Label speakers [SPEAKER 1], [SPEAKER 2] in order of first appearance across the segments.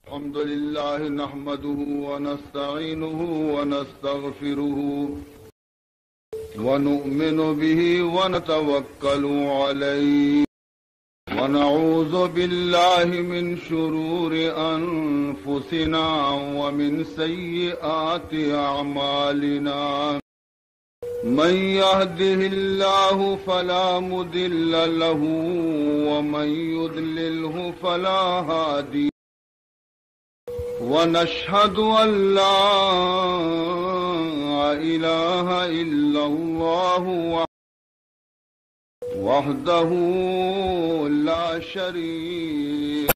[SPEAKER 1] الحمد لله نحمده ونستعينه ونستغفره ونؤمن به ونتوكل عليه ونعوذ بالله من شرور أنفسنا ومن سيئات أعمالنا من يهده الله فلا مضل له ومن يضلله فلا هادي ونشهد أن لا إله إلا الله وحده لا شريك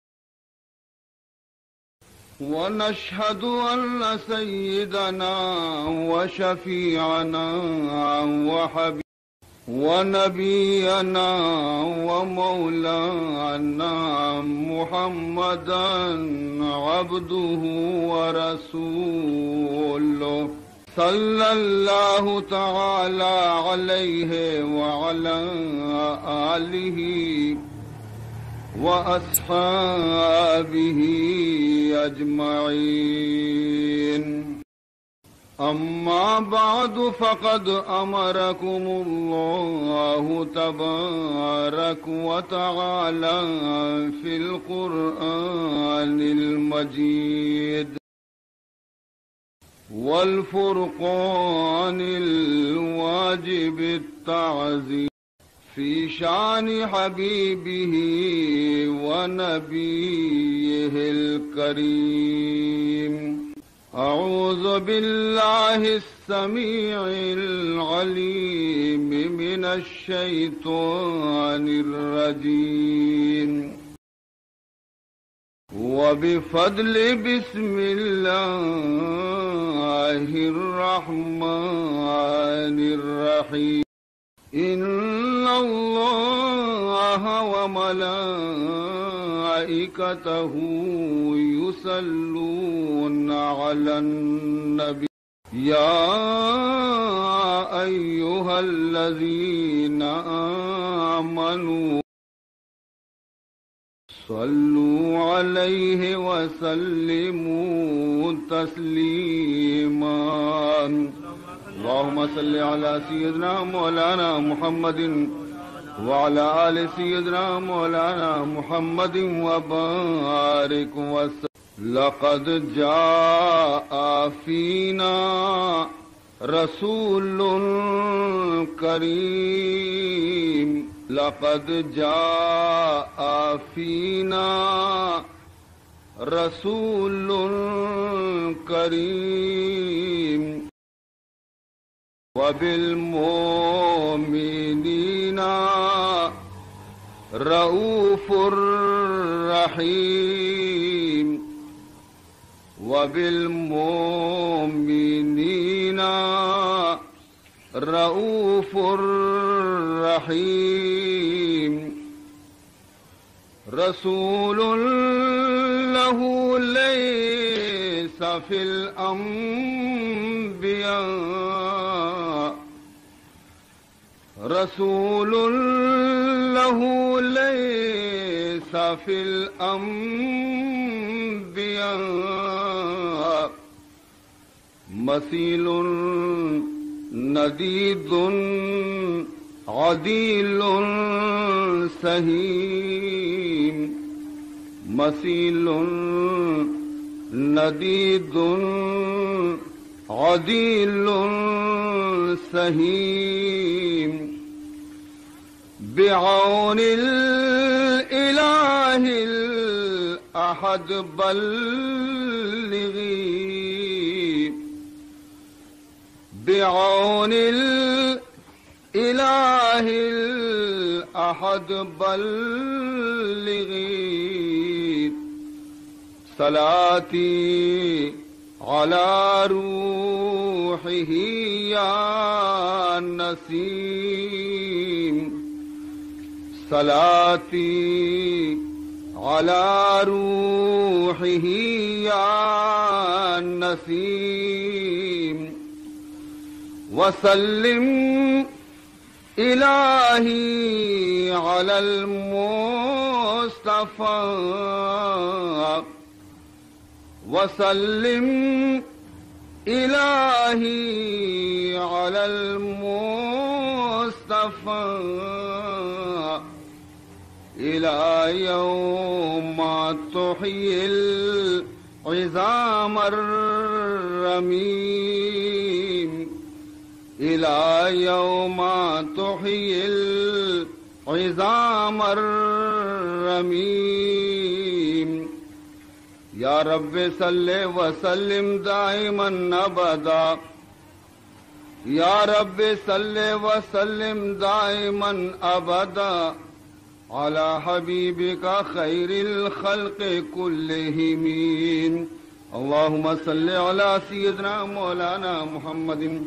[SPEAKER 1] ونشهد أن سيدنا وشفيعنا وحبيبنا ونبينا ومولانا محمدا عبده ورسوله صلى الله تعالى عليه وعلى آله وأصحابه أجمعين أما بعد فقد أمركم الله تبارك وتعالى في القرآن المجيد والفرقان الواجب التعظيم في شان حبيبه ونبيه الكريم أعوذ بالله السميع العليم من الشيطان الرجيم وبفضل بسم الله الرحمن الرحيم إن الله وملائكته يصلون على النبي يا أيها الذين آمنوا صلوا عليه وسلموا تسليما اللهم صل على سيدنا مولانا محمد وعلى آل سيدنا مولانا محمد وبارك وسلم لقد جاء فينا رسول كريم لقد جاء فينا رسول كريم وبالمؤمنين رؤوف رحيم وبالمؤمنين رؤوف رحيم رسول له ليس في الأنبياء رسول له ليس في الأنبياء مثيل نديد عديل سهيم مثيل نديد عديل سهيم بعون الإله الأحد بلغي بعون الإله الأحد بلغي صلاتي على روحه يا نسيم صلاتي على روحه يا نسيم وسلم إلهي على المصطفى وسلم إلهي على المصطفى إلى يوم تحيي العظام الرميم إلى يوم تحيي العظام الرميم يا رب صل وسلم دائما أبدا يا رب صل وسلم دائما أبدا على حبيبك خير الخلق كلهم اللهم صل على سيدنا مولانا محمد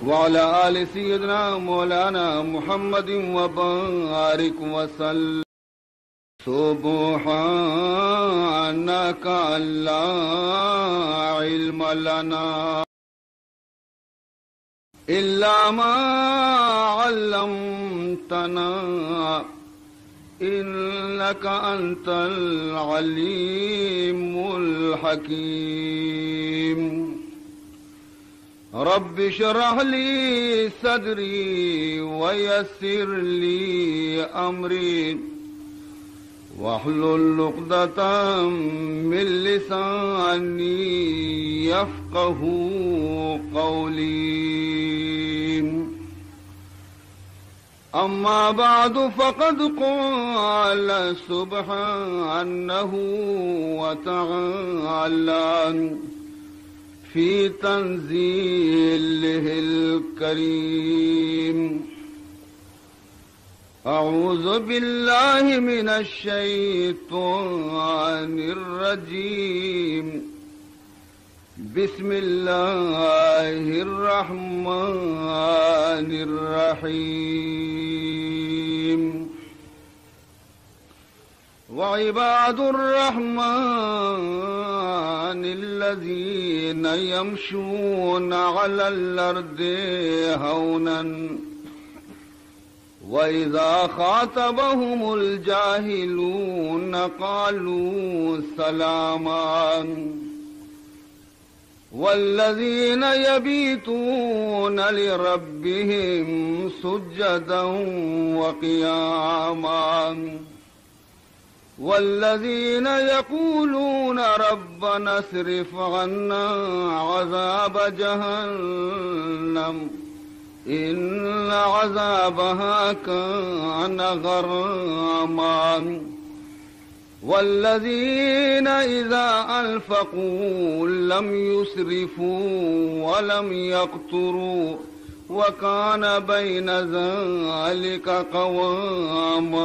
[SPEAKER 1] وعلى آل سيدنا مولانا محمد وبارك وسلم سبحانك لا علم لنا إلا ما علمتنا إنك أنت العليم الحكيم رب اشرح لي صدري ويسر لي أمري واحلل عقدة من لساني يفقه قولي أما بعد فقد قال سبحانه وتعالى في تنزيله الكريم أعوذ بالله من الشيطان الرجيم بسم الله الرحمن الرحيم وعباد الرحمن الذين يمشون على الأرض هونا وإذا خاطبهم الجاهلون قالوا سلاما والذين يبيتون لربهم سجدا وقياما والذين يقولون ربنا اصرف عنا عذاب جهنم إن عذابها كان غراما والذين إذا أنفقوا لم يسرفوا ولم يقتروا وكان بين ذلك قواما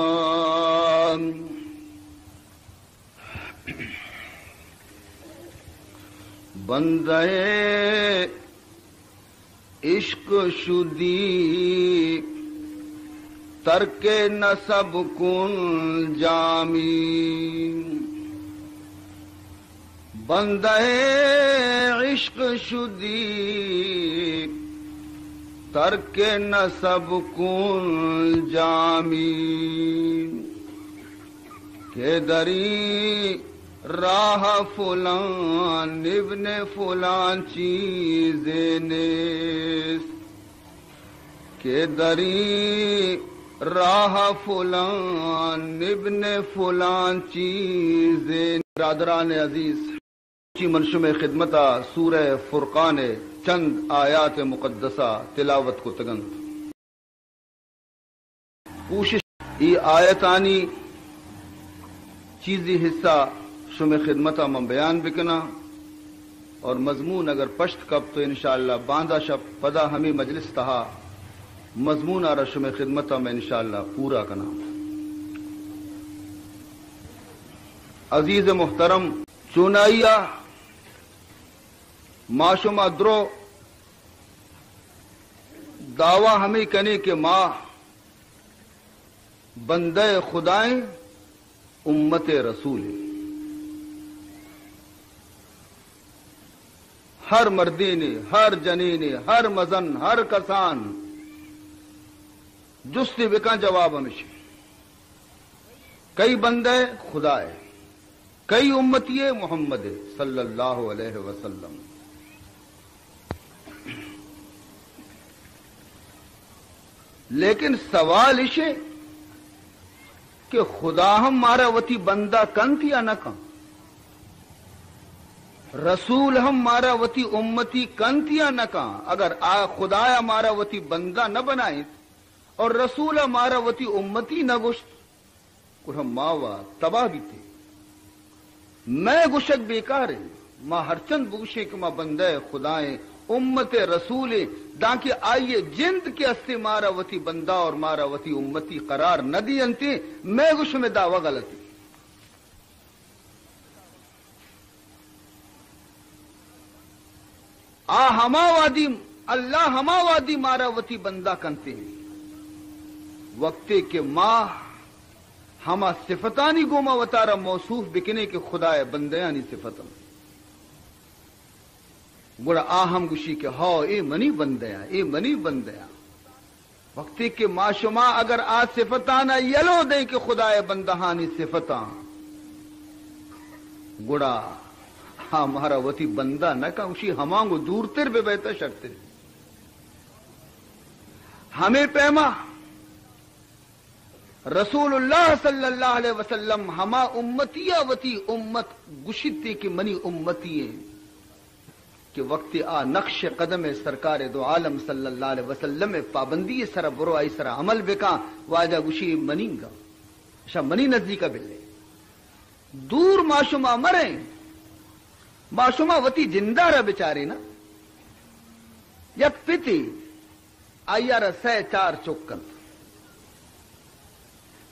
[SPEAKER 1] بندے عشق شدی ترک نسب کن جامی بندے عشق شدی ترک نسب کن جامی کہ دری راہ فلان ابن فلان چیزیں نیست کہ دری راہ فلان ابن فلان چیزیں برادران عزیز کی منشم خدمتہ سورہ فرقان چند آیات مقدسہ تلاوت کو تگند کوشش ای آیتانی چیزی حصہ شم خدمتہ من بیان بکنا اور مضمون اگر پشت کب تو انشاءاللہ باندھا شب پدا ہمیں مجلس تہا مضمون آ رشم خدمتہ میں انشاءاللہ پورا کنا عزیز محترم چونائیا معشمہ درو دعویٰ ہمیں کنے کہ ماں بندے خدائیں امت رسول ہر مردین ہر جنین ہر مزن ہر کسان جستی بکا جواب ہمیشہ کئی بندے خدا ہے کئی امتی محمد صلی اللہ علیہ وسلم. لیکن سوال اسے کہ خدا ہم مارا وتی بندہ کن تھی یا نہ کن، رسول ہم مارا وتی امتی کن تھی یا نہ کن. اگر خدا ہمارا وتی بندہ نہ بنائے اور رسول ہمارا وتی امتی نہ گشت اور ہم ماوا تباہ بھی تھے. میں گشک بیکار ہے ماں ہر چند بگشے کہ ماں بندہ خدائیں امت رسول دا کہ آئیے جند کے استے مارا وتی بندہ اور مارا وتی امتی قرار نہ دی انتے میں گش میں دعوی غلطی. ہما وادی اللہ ہما وادی مارا وتی بندہ کنتے ہیں وقتے کے ماں ہما صفتانی گوما وطارا موصوف بکنے کے خدا بندیانی صفتن گوڑا آہم گوشی کے ہاں اے منی بندیا اے منی بندیا وقتی کے معاشما اگر آ صفتانا یلو دیں کہ خدا بندہانی صفتان گوڑا ہمارا وتی بندہ نہ کہ اسی ہمانگو دور تر بے بیتا شرط ہمیں پیما رسول اللہ صلی اللہ علیہ وسلم ہما امتیہ وتی امت گشتی کی منی امتی ہیں کہ وقت آ نقش قدم سرکار دو عالم صلی اللہ علیہ وسلم پابندی سر برو آئی سر عمل بکا واجہ گشی منی گا شاہ منی نزدیکا بلے دور معشوما مریں معشوما وتی جندہ رہ بچاری نا یک پتی آیا رہ سہ چار چکن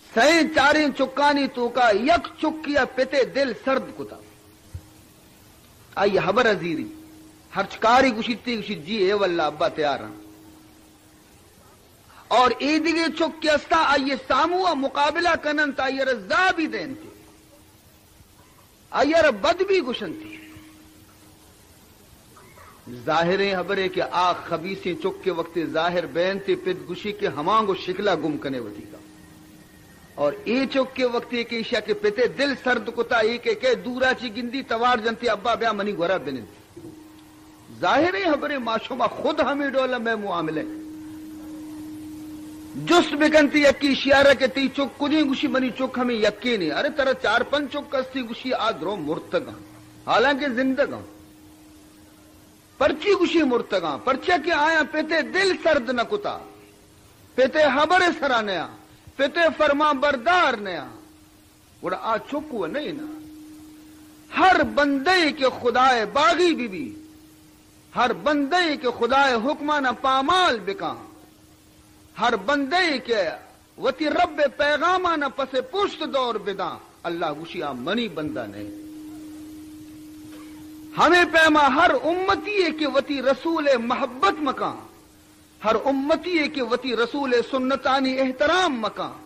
[SPEAKER 1] سہ چاریں چکانی تو کا یک چکیا پتے دل سرد کتا آئی حبر عزیری ہر چکاری گشتی گشی جی اے واللہ ابا تیار ہیں اور ایدگی چک کے استا آئیے ساموہ مقابلہ کنن تا آئیے رزا بھی دین تھی آئیے بد بھی گشن تھی ظاہریں حبرے کہ آخ خبیثیں چک کے وقت ظاہر بین تھی پت گشی کے ہمانگو شکلہ گم کنے وتی کا اور ای چک کے وقت ایک ایشا کے پتے دل سرد کتا ایک ایک دورا چی گندی توار جنتی ابا بیا منی گورا بنن تھی ظاہریں حبرے معشوما خود ہمیں ڈولا میں معاملے جس بکنتی یکی شیارہ کے تی چک کجیں گوشی منی چک ہمیں یکی نہیں ارے ترہ چار پن چک کستی گوشی آدرو مرتگاں حالانکہ زندگاں پرچی گوشی مرتگاں پرچہ کے آیا پیتے دل سرد نہ کتا پیتے حبر سرا نیا پیتے فرما بردار نیا گوڑا آ چکو نہیں نا ہر بندے کے خدائے باغی بی بی ہر بندے کے خدائے حکمانہ پامال بکاں ہر بندے کے وتی رب پیغامانہ پس پشت دور بداں اللہ گوشیا منی بندہ نہیں ہمیں پیما ہر امتی کے وتی رسول محبت مکان ہر امتی کے وتی رسول سنتانی احترام مکان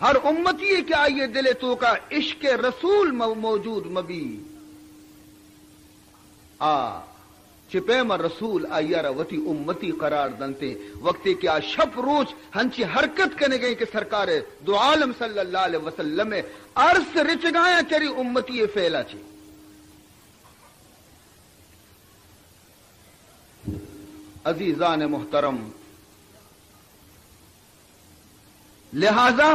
[SPEAKER 1] ہر امتی کے آئیے دل تو کا عشق رسول موجود مبی چپیما رسول آئیارا وتی امتی قرار دنتے وقتی کیا شپ روچ ہنچی حرکت کرنے گئی کہ سرکار دو عالم صلی اللہ علیہ وسلم عرص رچگایا چری امتی فیلا چی عزیزان محترم لہذا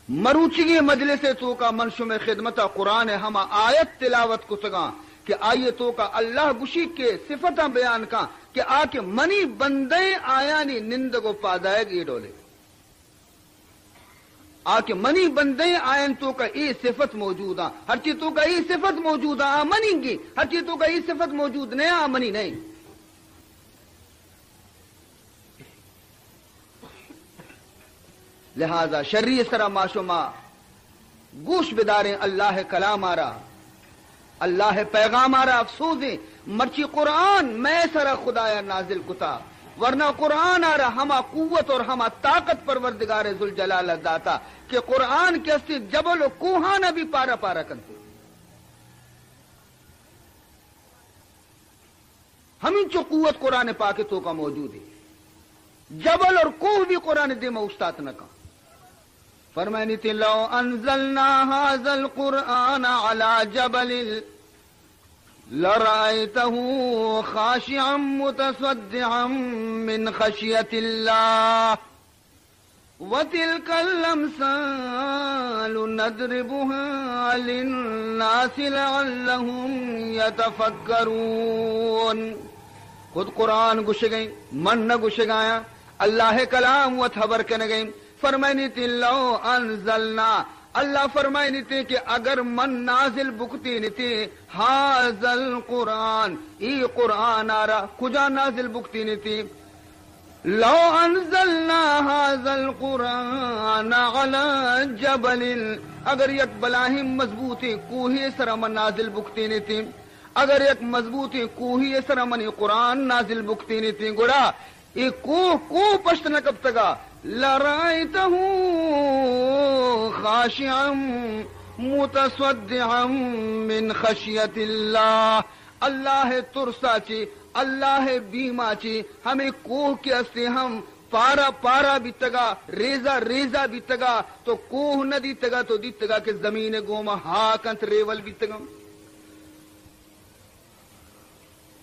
[SPEAKER 1] مروچگی مجلس تو کا منشم خدمت قرآن ہما آیت تلاوت کو سگاں کہ آئیے تو کا اللہ گشی کے صفتہ بیان کا کہ آ کے منی بندے آیانی نندگو پادائے گی ڈولے آ کے منی بندے آئین تو کا ای صفت موجود آ ہر چیز تو کا ای صفت موجود آ منی گی ہر چیز تو کا ای صفت موجود نہیں آ منی نہیں لہذا شرعی سرا معشوما گوش بداریں اللہ کلام آرا اللہ پیغام آرا افسوسیں مرچی قرآن میں سرا خدایا نازل کتا ورنہ قرآن آرا ہما قوت اور ہما طاقت پروردگار ذوالجلال داتا کہ قرآن کے اسے جبل و کوہانا بھی پارا پارا کرتے ہمیں جو قوت قرآن پاک تو کا موجود ہے جبل اور کوہ بھی قرآن دے میں استاد نہ کہا فرمائنی تھی لو انزلنا هذا القرآن على جبل لرأيته خاشعا متصدعا من خشية الله وتلك الأمثال نضربها للناس لعلهم يتفكرون. خود قرآن گش گئی، من نہ گش گایا، اللہ کلام و خبر کے نہ گئی. فرمائنی تھی لو انزلنا، اللہ فرمائنی تھی کہ اگر من نازل بکتی نہیں تھی حاضل قرآن، ای قرآن آرہ کجا نازل بکتی نہیں تھی. لو انزلنا حاضل قرآن على جبل، اگر یک بلاہم مضبوطی کوہی سر من نازل بکتی نہیں تھی، اگر یک مضبوطی کوہی سر منی قرآن نازل بکتی نہیں تھی، گوڑا یہ کوہ پشت نہ کب تگا لرأيته خاشعا متصدعا من خشية الله. اللہ ترسا چی، اللہ بیما چی، ہمیں کوہ کے اسے ہم پارا پارا بھی تگا، ریزا ریزا بھی تگا، تو کوہ نہ دی تگا تو دی تگا کہ زمین گوما ہاکنت ریول بھی تگا.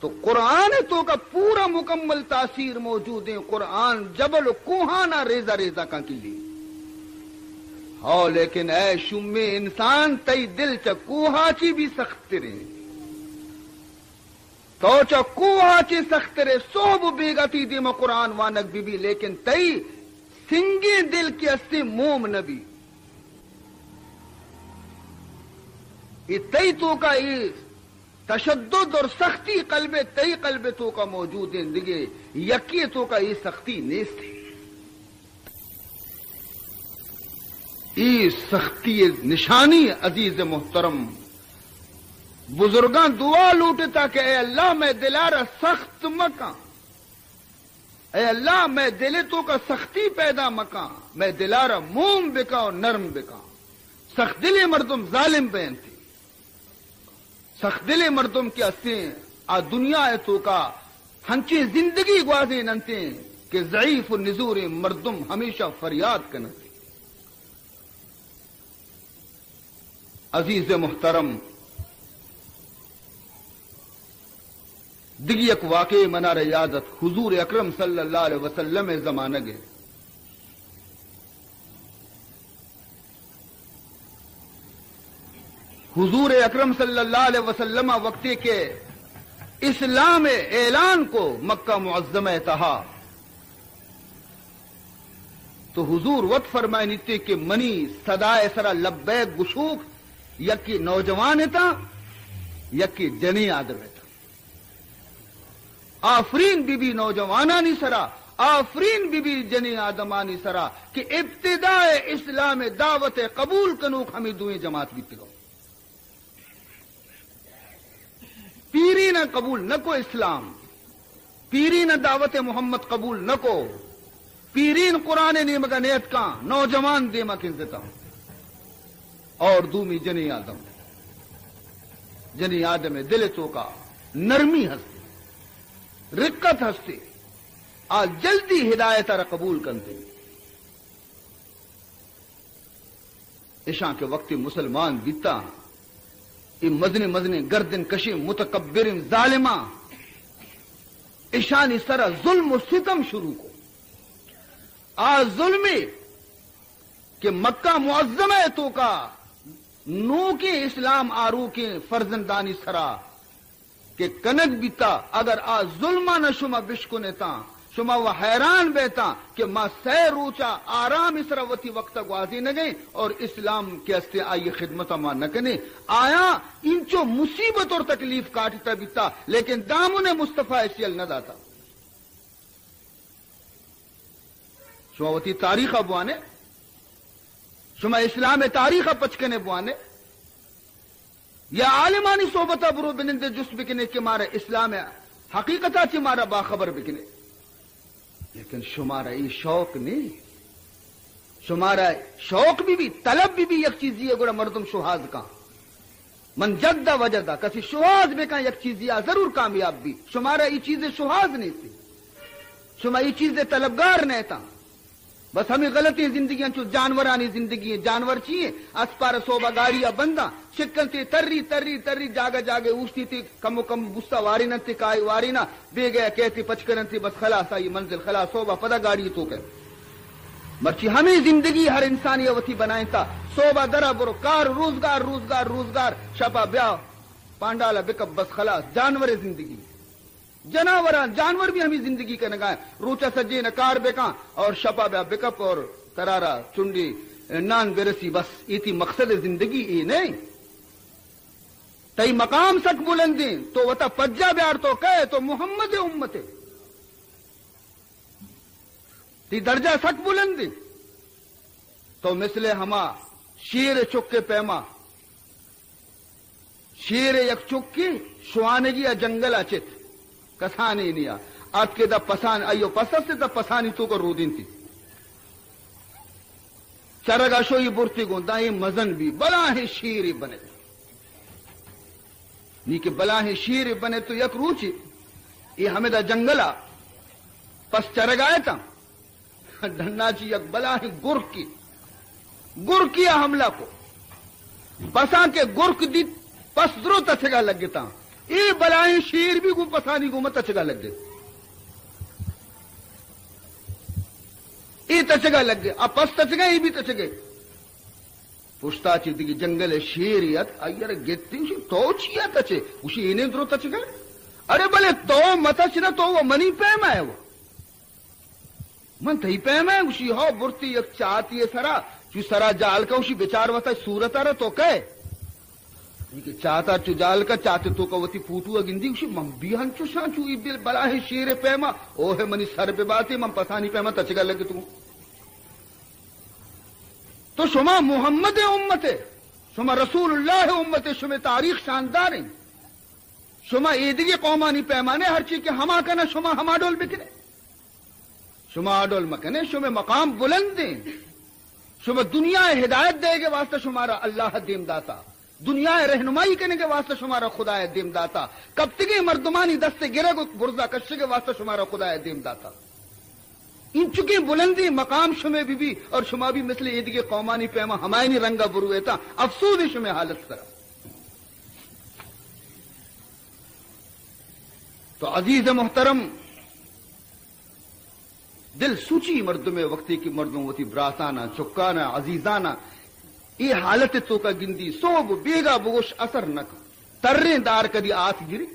[SPEAKER 1] تو قرآن تو کا پورا مکمل تاثیر موجود ہے. قرآن جبل کوہانا ریزا ریزا کا کلی ہو، لیکن اے شم انسان تی دل چا کوہا چی بھی سخت رہے، تو چا کوہا چی سخت رہے، صوب بیگتی دی میں قرآن وانک بی بی، لیکن تی سنگی دل کی اسے موم نبی. یہ تی تو کا تشدد اور سختی قلب تی قلب تو کا موجود ہے دیگے، یکی تو کا یہ سختی نیست ہے. یہ سختی نشانی عزیز محترم بزرگان دعا لوٹتا کہ اے اللہ میں دلارا سخت مکاں، اے اللہ میں دل تو کا سختی پیدا مکاں، میں دلارا موم بکا اور نرم بکا. سخت دل مردم ظالم بین تھی، سخت دل مردم کی اسیں آ دنیا ہے تو کا ہنچی زندگی گوازے ننتے کہ ضعیف النزور مردم ہمیشہ فریاد کرنتے. عزیز محترم دگی ایک واقعی منار یادت حضور اکرم صلی اللہ علیہ وسلم زمانہ گئے. حضور اکرم صلی اللہ علیہ وسلم وقتی کے اسلام اعلان کو مکہ معظمہ تہا تو حضور وقت فرمائنی تھی کہ منی صدائے سرا لبیک گشوک یکی نوجوان تھا یکی جنی آدم تھا. آفرین بی بی نوجوانانی سرا، آفرین بی بی جنی آدمانی سرا کہ ابتداء اسلام دعوت قبول کنوک ہمیں دوئیں جماعت بیتی گو. پیری نہ قبول نہ کو اسلام، پیری نہ دعوت محمد قبول نہ کو، پیرین قرآن نیمگا نیت کا نوجوان دیما کنزتا اور دومی جنی آدم، جنی آدم دل تو کا نرمی ہستی رقت ہستی آج جلدی ہدایت را قبول کرتے. عشاء کے وقت مسلمان بیتا مزنے مزنے گردن کشی متکبر ظالمہ عشانی سرا ظلم و ستم شروع کو. آج ظلمی کہ مکہ معظمہ تو کا نو کے اسلام آرو کے فرزندانی سرا کہ کنک بیتا اگر آج ظلمہ نہ شما بشکو نیتا شما وہ حیران بیتا کہ ما سیر روچا آرام اسرا وتی وقت گوازی نہ گئے اور اسلام کے استے آئی خدمت ما نہ کنے. آیا انچو مصیبت اور تکلیف کاٹتا بیتا لیکن دامن مصطفیٰ اسیل نہ داتا. شما وتی تاریخ بوانے، شما اسلام تاریخ پچکنے بوانے یا عالمانی صحبتہ برو بنند جس بکنے کہ مارا اسلام حقیقتہ چی مارا باخبر بکنے، لیکن شمارا یہ شوق نہیں. شمارا شوق بھی طلب بھی یک چیزی ہے گوڑا مردم شہاز کا من جدہ وجدہ کسی شہاز میں کہاں یک چیزی ہے ضرور کامیاب بھی. شمارا یہ چیزیں شہاز نہیں تھی، شما یہ چیزیں طلبگار نہیں تھا. بس ہمیں غلطی زندگیاں چو جانورانی زندگی جانور چیئے اسپار صوبہ گاڑیاں بندہ شکل تھی تری تری تری جاگا جاگے اوشتی تھی کم و کم بستا واری نہ تھی کائی واری نہ بے گیا کہتی پچکرن تھی بس خلاص آئی منزل خلاص صوبہ پدا گاڑی تو کہ مرچی ہمیں زندگی ہر انسانی وتی بنائیں تا صوبہ درہ برو کار روزگار روزگار روزگار شپا بیا پانڈالا بکب بس خلاص جانور زندگی جانوران جانور بھی ہمیں زندگی کا نگائیں روچا سجے نکار بکاں اور شپا بیا بکپ اور ترارا چنڈی نان برسی بس ایتی مقصد زندگی ای نہیں تئی مقام سک بلندیں تو وطا پجا بیار تو کہے تو محمد امت تی درجہ سک بلندیں تو مثل ہما شیر چکے پیما شیر یک چکی شوانگی جنگل اچت کسانی نیا آت کے دا پسان ایو پسر سے دا پسانی تو کو رودین تھی چرگا شوئی برتی گوندا یہ مزن بھی بلا ہے شیر بنے نی کہ بلا ہے شیر بنے تو یک روچی یہ ہمیں دا جنگلا پس چرگائے تا ڈھنا چی یک بلا ہے گر کیا حملہ کو پسان کے گرک دی پس درو تچگا لگتا یہ بلائیں شیر بھی کو پسانی کو مت تچگا لگ گئے یہ تچگا لگ گئے اب پس تچگا یہ بھی تچگے پشتا چیتی کی جنگل شیریت ایار گیتی اسی تو چیا تچے اسی انہیں درو تچگا ارے بلے تو متچنا تو وہ منی پیم ہے وہ من تھی پیم ہے اسی ہو برتی یک چاہتی ہے سرا چو سرا جال کا اسی بیچار وطا صورت آرہ تو کہے کہ چاہتا چو جال کا چاہتے تو کا وطی پوٹو گندی اسی من بیہن چو شان چو ای بلا ہے شیر پیما اوہ منی سر پہ باتی من پسانی پیما تچگا لگے تو تو شما محمد امت شما رسول اللہ امت شما تاریخ شاندار ہیں شما ایدگی قومانی پیمانے ہر چیز کے ہما کنا شما ہما ڈول بکنے شما ڈول مکنے شما مقام بلند دیں شما دنیا ہدایت دے گے واسطہ شمارا اللہ دیم داتا دنیا رہنمائی کرنے کے واسطہ شمارا خدا دیم داتا کب تک مردمانی دست گرہ کو برزا کشے کے واسطہ شمارا خدا دیم داتا ان چکی بلندی مقام شمع بھی اور شما بھی مثل عید کے قومانی پیما ہمائنی رنگا بروے تھا افسوس شمع حالت کرا تو عزیز محترم دل سوچی مردم وقتی کی مردوں وتی براتانا چکانا عزیزانا یہ حالت تو کا گندی سوب بیگا بگوش اثر نک ترین دار کدی آت گری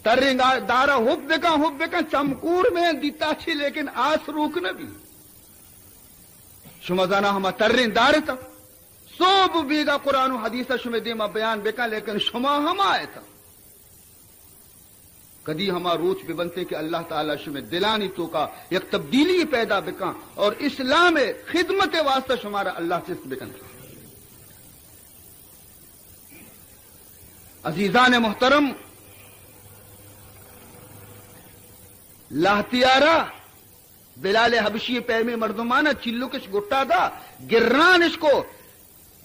[SPEAKER 1] ترین دارا ہوب بکا چمکور میں دیتا چھی لیکن آس روک نہ بھی شما زانا ہما ترین دار تا سوب بیگا قرآن و حدیثہ شما دیما بیان بکا لیکن شما ہما آئے تا کدی ہما روچ پہ بنتے کہ اللہ تعالیٰ شما دلانی تو کا یک تبدیلی پیدا بکا اور اسلام خدمت واسطہ شمارا اللہ سے بکن عزیزان محترم لاہتیارا بلال حبشی پیمی مردمانہ چلو کش گٹا دا گران اس کو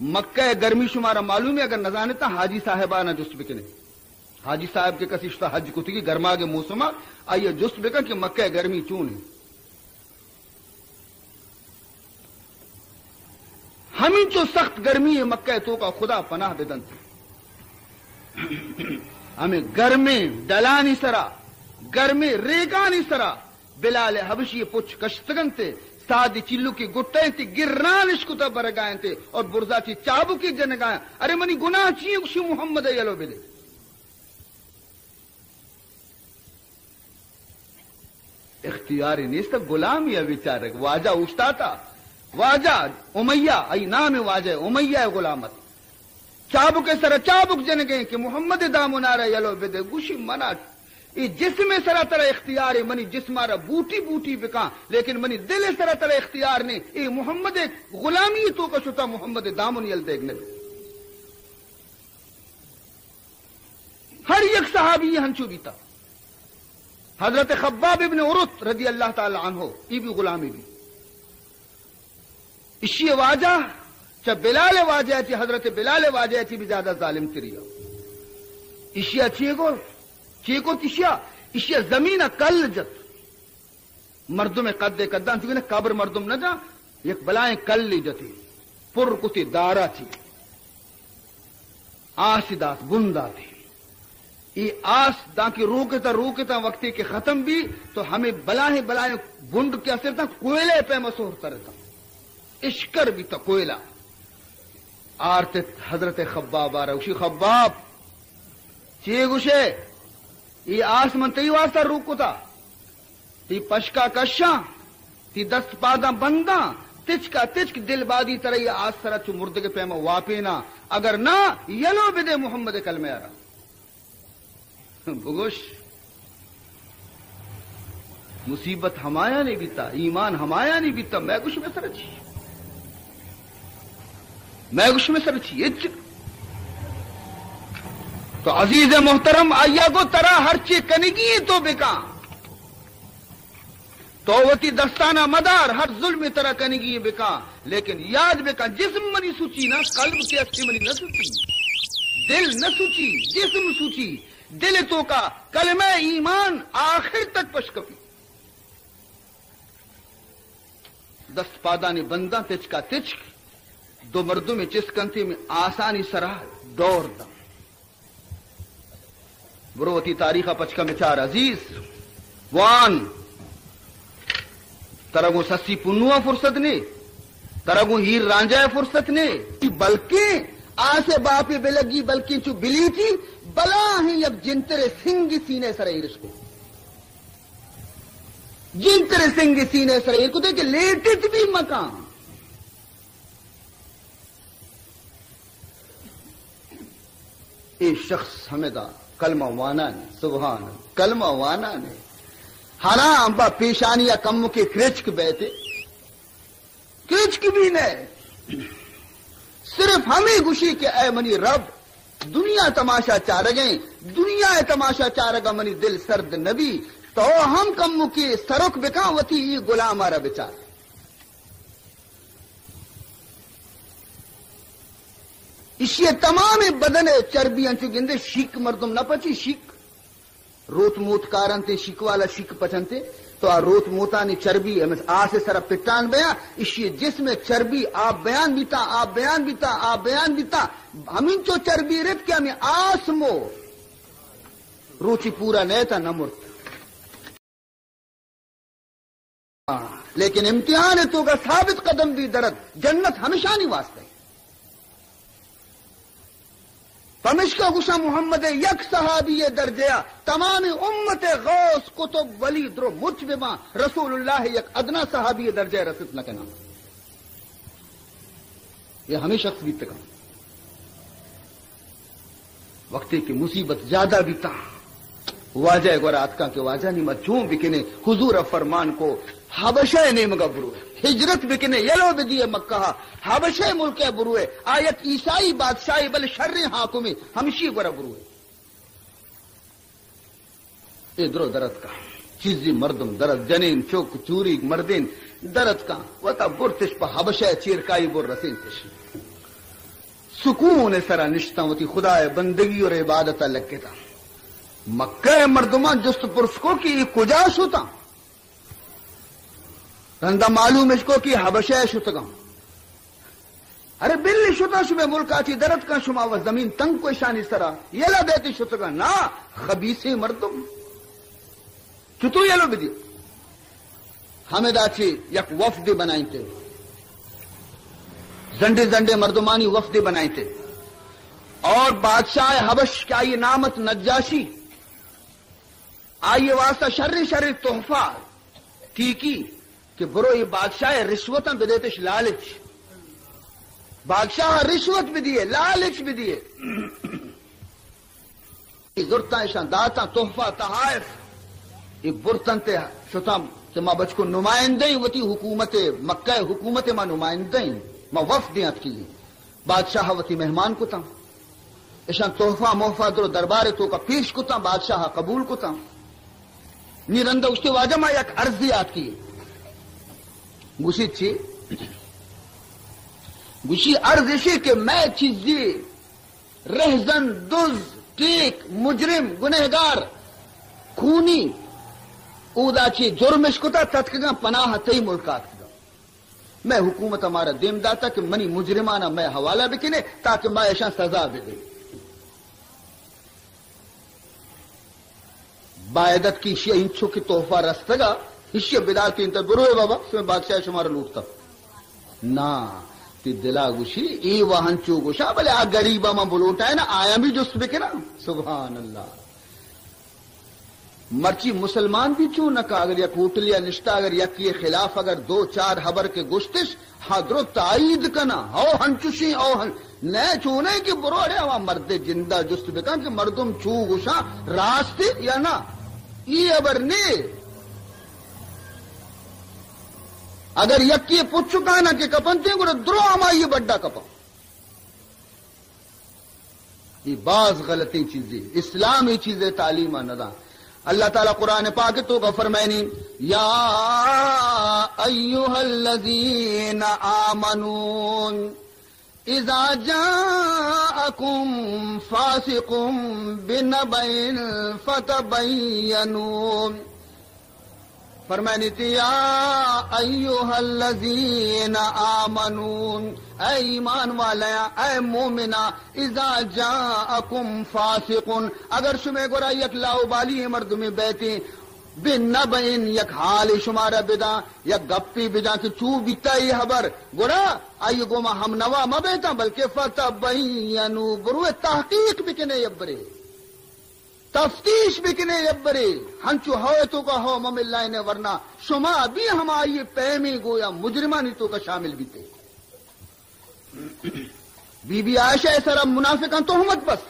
[SPEAKER 1] مکہ گرمی شمارا معلوم ہے اگر نزانتا حاجی صاحبانہ جست بکنے حاجی صاحب کے کسی شتا حج کو تھی گرما کے موسمہ آئیے جست بکا کہ مکہ گرمی چون ہے ہمیں جو سخت گرمی ہے مکہ تو کا خدا پناہ بدن تھی ہمیں گرمی ڈلانی سرا گرمی ریگانی سرا بلال حبشی پچھ کشتگن تھے سادی چلو کی گٹے تھی گران عشق تا برگائیں تھے اور برزا چی چابو کی جنگائیں ارے منی گناہ چیئے کشی محمد یلو بلے اختیاری نیستا غلامی بیچارک واجہ اوشتا تھا واجہ امیہ ای نام واجہ امیہ غلامت چابک سر چابک جن گئے کہ محمد دامنارا یلو بدے گوشی منا یہ جسم سرا ترا اختیار ہے منی جسمارا بوٹی بوٹی بکا لیکن منی دل سرا ترا اختیار نہیں یہ محمد غلامی تو کا شتا محمد دامن یل دیکھنے ہر یک صحابی ہنچو بیتا حضرت خباب ابن عرط رضی اللہ تعالی عنہ یہ بھی غلامی بھی اسی واجہ چا بلال واجہ تھی حضرت بلال واجہ تھی بھی زیادہ ظالم تریا اشیا چیکو اشیا زمین کل جت مردم قد قدان چونکہ قبر مردم نہ جا یک بلائیں کلی جتی پر کتی دارا تھی آسدات بندہ تھی یہ آس دا کی روکتا وقتی کے ختم بھی تو ہمیں بلائیں بند کے اثر تھا کوئلے پہ مسور کرتا اشکر بھی تا کوئلہ آرتے حضرت خباب آ رہا اسی خباب چیئے گوشے یہ آس من تی واسطہ روکتا تی پشکا کشاں تی دست پادا بندہ تچک دل بادی طرح یہ آس سرا چو مرد کے پیما واپینا اگر نہ یلو بدے محمد کلمہ آ رہا بگوش مصیبت ہمایا نہیں بیتا ایمان ہمایا نہیں بیتا میں کچھ میں سرچی تو عزیز محترم آیا کو ترا ہر چی کنگی تو بکا تو وتی دستانہ مدار ہر ظلم طرح کنگی بکا لیکن یاد بکا جسم منی سوچی نا قلب کے اچھی منی نہ سوچی دل نہ سوچی جسم سوچی دل تو کا کلمہ ایمان آخر تک پشکپی دست پادانی بندہ تچکا تچک دو مردوں میں چسکنتی میں آسانی سرا دور دا بروتی تاریخہ پچکا میں چار عزیز وان ترگو سسی پنوا فرصت نے ترگو ہیر رانجا فرصت نے بلکہ آسے باپی بلگی بلکہ چو بلی تھی بلا ہی یک جنتر سنگ سینے سر عرش کو جنتر سنگ سینے سر عرش کو دیکھے لیٹت بھی مکان ایک شخص ہمیں دا کلمہ وانا نے سبحان کلمہ وانا نے حرام با پیشانیاں کم کے کرچک بیتے کرچک بھی نہیں صرف ہمیں گوشی کے اے منی رب دنیا تماشا چار گئیں دنیا تماشا چار گا منی دل سرد نبی تو ہم کم کے سرک بکا وتی یہ غلام آرہ بچار اسی تمام بدن چربیاں چو گندے شک مردم نہ پچی شک روت موت کارن تے شک والا شک پچنتے تو آ روت موتانی چربی آسے سرا پٹان بیان اسی جسم چربی آپ بیان بیتا ہمیں چو چربی رت کیا میں آسمو روچی پورا نیتا نمرت لیکن امتحان ہے تو کا ثابت قدم بھی درد جنت ہمیشہ نہیں واسطے پمشکا گشا محمد یک صحابی درجیا تمام امت غوث کتب ولی درو مچ بما رسول اللہ یک ادنا صحابی درجہ رسط نہ کنا یہ ہمیشہ بھی تک وقتی کی مصیبت زیادہ بھی تا واجہ گورات کا کہ واجہ نہیں مچوں بکنے حضور فرمان کو حبشہ نے مگا برو ہجرت بکنے یلو بدیے مکہ حبشہ ملک برو آیت عیسائی بادشاہی بل شر حاکمی ہمشی گورا برو ادرو درد کا چیزی مردم درد جنین چوک چوری مردین درد کا وطا برتش پا حبشہ چیرکائی بر رسین تش سکون سرا نشتا وتی خدا بندگی اور عبادت لگتا مکہ مردمان جست پرسکو کی یہ کجا شتا رندہ معلوم اس کو کہ حبشہ شتگاں ارے بلی شتا شبہ ملک آتی درد کا شما و زمین تنگ کو شانی سرا یلا دیتی شتگاں نا خبیثی مردم چتو یلو بدی ہمیں داچی یک وفد بنائیں تھے زنڈے زنڈے مردمانی وفد بنائیں تھے اور بادشاہ حبش کیا یہ نامت نجاشی آئیے واسطہ شر تحفہ ٹھیکی کہ برو یہ بادشاہ رشوتاں بھی دیتے لالچ بادشاہ رشوت بھی دیے لالچ بھی دیے ضرورتاں شان داتا تحفہ تحائف یہ برتن تے شتم کہ ماں بچ کو نمائندیں وتی حکومت مکہ حکومت ماں نمائندیں ماں وفدیات کی بادشاہ وتی مہمان کو تاں ایشان تحفہ محفہ درو دربار تو کا پیش کو تاں بادشاہ قبول کو تاں نیرندہ اس کے واجہ ماں یک عرضیات کی گوشی چی گوشی عرضشی کہ میں چیزی رہزن دز ٹیک مجرم گنہگار خونی اودا چی جرمش کتا تتکگا پناہ تی ملکات کتا میں حکومت ہمارا دیم داتا کہ منی مجرمانہ میں حوالہ بکنے تاکہ میں ایشاں سزا بھی دے باعدت کی شیئ انچو کی تحفہ رستگا ہشیہ بدار کی انتر بروئے بابا اس میں بادشاہ شمار لوٹتا نا تی دلا گوشی ای وہنچو گوشا بلے آ گریبا ماں بلوٹا ہے نا آیا بھی جست بکنا سبحان اللہ مرچی مسلمان بھی چوں نکا اگر یک ہوٹلیا نشتا اگر یک یہ خلاف اگر 2-4 حبر کے گشتش حضر تائید کنا او ہنچوشی او نئے چونے کی بروڑے وہاں مرد جندہ جست بکن کہ مردم چو گوشا راستے یا نا ای ابر نے اگر یکی پوچھ چکا نا کہ کپنتے ہیں گوڑا درو آمائی بڑا کپا یہ بعض غلطی چیزیں اسلامی چیزیں تعلیم ندا اللہ تعالیٰ قرآن پاک تو کا فرمائنی یا ایوہ الذین آمنون اذا جاءکم فاسق بنبأ فتبینون فرمائنی تھی یا ایوہ الذین آمنون اے ایمان والا اے مومنہ اذا جاءکم فاسق اگر شمع گورا یک لاؤبالی مرد میں بیٹھیں بنبئن یک حال شمارا بدا یک گپی بدا کہ چو بیتا یہ خبر گورا آئی گوما ہم نوا ما بیتا بلکہ فتبینو بروے تحقیق بکنے یبرے تفتیش بکنے یبرے ہنچو ہوئے تو کا ہو مم اللہ نے ورنہ شما بھی ہم آئیے پیمی گویا مجرمانی تو کا شامل بھی تھے بی بی عائشہ سر منافقان تہمت بس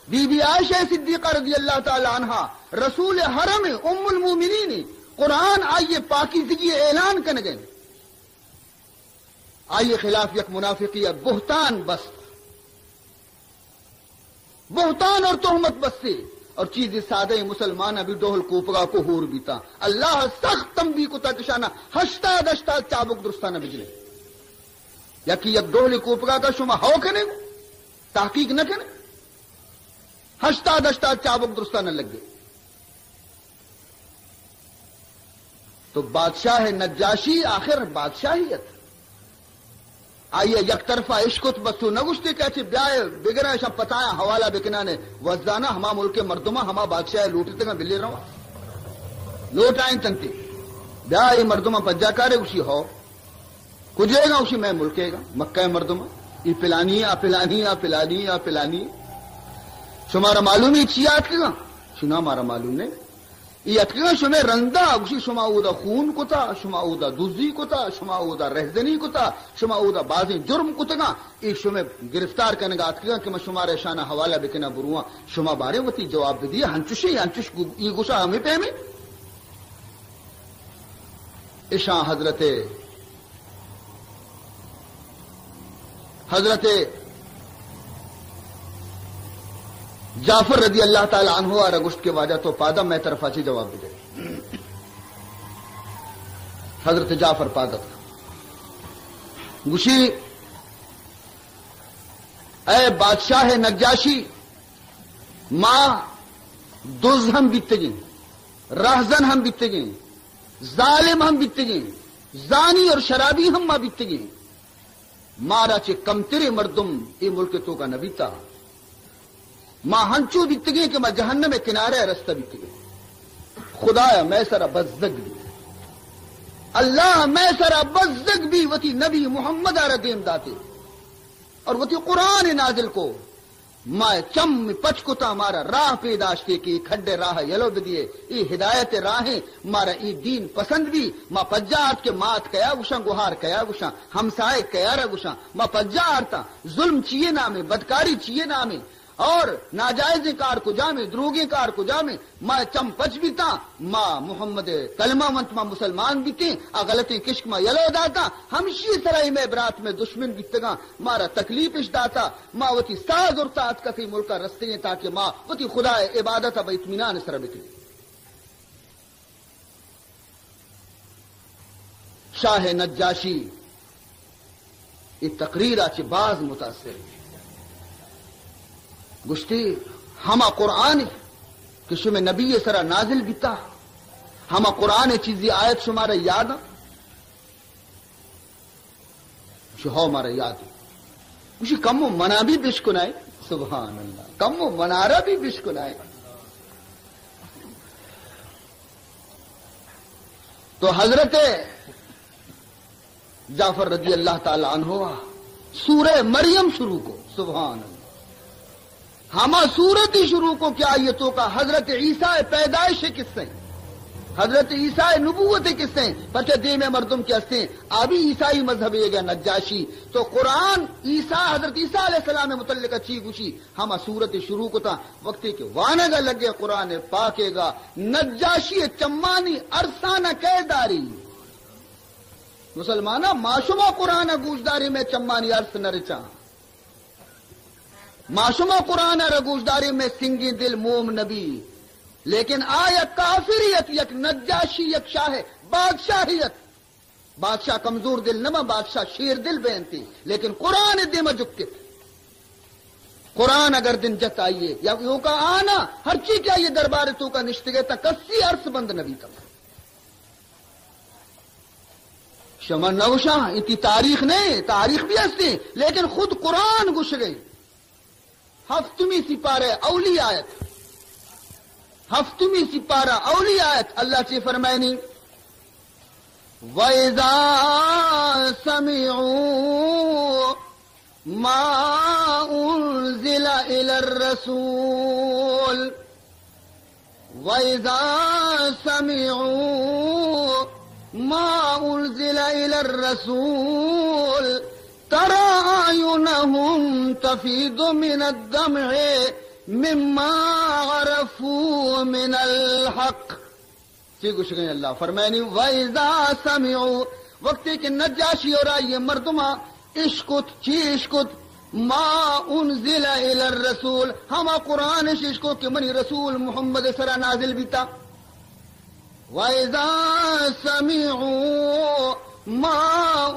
[SPEAKER 1] بی بی عائشہ صدیقہ رضی اللہ تعالی عنہا رسول حرم ام المومنین قرآن آئیے پاکیزگی اعلان کرنے گئے آئیے خلاف یک منافقیت بہتان بس بہتان اور تہمت بستے اور چیز سادہ مسلمان ابھی ڈوہل کوپگا کو ہور بیتا اللہ سخت تنبیہ کو تکشانہ ہشتا دشتا چابک درستانہ بجلے یا کہ یک ڈوہل کوپگا کا شما ہو کنے تحقیق نہ کنے ہشتا دشتا چابک درستانہ لگ گئے تو بادشاہ نجاشی آخر بادشاہیت آئیے یک طرفہ عشقت بسو نگشتے کہتے بیائے بگرہ شب پتایا حوالہ بکنا نے وزدانہ ہما ملک مردمہ ہما بادشاہ لوٹتے گا بلی رہا لوٹ آئیں تنتے بیائے مردمہ پجا کارے اسی ہو کجے گا اسی میں ملکے گا مکہ مردمہ ای پلانی آ پلانی آ پلانی آ پلانی شمارا معلوم ہی چی آت کے گا شنا ہمارا معلوم نے یہ اتکا شما رندہ اسی شما اودا خون کو تا شما اودا دوزی کو تا شما اودا رہزنی کو تا شما اودا بازیں جرم کو تگا ایک شما گرفتار کرنے گا اتکا کہ میں شمارے شانہ حوالہ بکنا بروان شما بارے وطی جواب دیا ہنچوشی ہنچوش یہ گوشا ہمیں پہ میں اشاں حضرت جعفر رضی اللہ تعالی عنہ اور اگشت کے واجہ تو پادم میں طرف اچھی جواب دے حضرت جعفر پادت گوشی اے بادشاہ نجاشی ماں دز ہم بیتے گئیں رہزن ہم بیتے گئیں ظالم ہم بیتے گئیں زانی اور شرابی ہم ماں بیتے گئیں مارا چے کم تیرے مردم اے ملک تو کا نبی تا ماں ہنچو بیتے گئے کہ ماں جہنم کنارے رستہ بیتے گئے خدایا میں سرا بزدگ بھی اللہ میں سرا بزدگ بھی وتی نبی محمد آردیم داتے اور وتی قرآن نازل کو ماں چم پچ کتا مارا راہ پیداشتے کی کھڈے راہ یلو بدیے ای ہدایت راہیں مارا ای دین پسند بھی ماں پجارت کے مات کیا گوشاں گوہار کیا گوشاں ہمسائے کیا رہ گوشاں ماں پجارتا ظلم چیئے نامے بدکاری چیئے نامے اور ناجائز کار کو جامے دروگی کار کو جامے ماں چم پچ بیتا ماں محمد کلمہ منت ماں مسلمان بیتے غلطیں کشک ماں یلو داتا ہمشی سرائی میں برات میں دشمن بیتگا مارا تکلیف اش داتا ماں وتی ساز اور تات کسی ملکہ رستے ہیں تاکہ ماں وتی خدا عبادت اب اطمینان سر بکلی شاہ نجاشی یہ تقریر آچے بعض متاثر ہے گشتی ہما قرآن کہ شمع نبی سرا نازل بیتا ہما قرآن چیزی آیت شمارا یاد شہو مارا یاد اسی کم و منا بھی بشکنائے سبحان اللہ کم و منارہ بھی بشکنائے. تو حضرت جعفر رضی اللہ تعالی عنہ سورہ مریم شروع کو سبحان اللہ ہما سورت ہی شروع کو کیا آیتوں کا حضرت عیسیٰ پیدائش قصے حضرت عیسیٰ نبوت قصے پچہ دے میں مردم کے ہستے ابھی عیسائی مذہب یہ گیا نجاشی تو قرآن عیسیٰ حضرت عیسیٰ علیہ السلام متعلق اچھی گوشی ہما سورت شروع کو تھا وقتی کے وانا گا لگے قرآن پاکے گا نجاشی چمانی ارسانہ قیداری مسلمانہ معشومہ قرآن گوشداری میں چمانی ارس نرچا معشومہ قرآن رگوشداری میں سنگی دل موم نبی لیکن آیا کافریت یک نجاشی یک شاہ بادشاہیت بادشاہ کمزور دل نما بادشاہ شیر دل بینتی لیکن قرآن دم جکت قرآن اگر دن جت آئیے یا یوں کا آنا ہر چیز کیا یہ دربار تو کا نشتگے تا کسی عرص بند نبی کا شمن نوشاہ اتنی تاریخ نہیں تاریخ بھی ہستی لیکن خود قرآن گھس گئی. ہفتمی سپارہ اولی آیت ہفتمی سپارہ اولی آیت اللہ سے فرمائنی وَإِذَا سَمِعُوا مَا أُنزِلَ إِلَى الرَّسُولِ وَإِذَا سَمِعُوا مَا أُنزِلَ إِلَى الرَّسُولِ ترى أعينهم تفيض من الدمع مما عرفوا من الحق. ٹھیک ہے اللہ فرمائنی وَإِذَا سَمِعُوا وقتی کہ نجاشی اور آئیے مردمہ عشقت چی عشقت ما انزل الى الرسول ہما قرآن عشقو کہ منی رسول محمد سرا نازل بیتا. وَإِذَا سَمِعُوا ما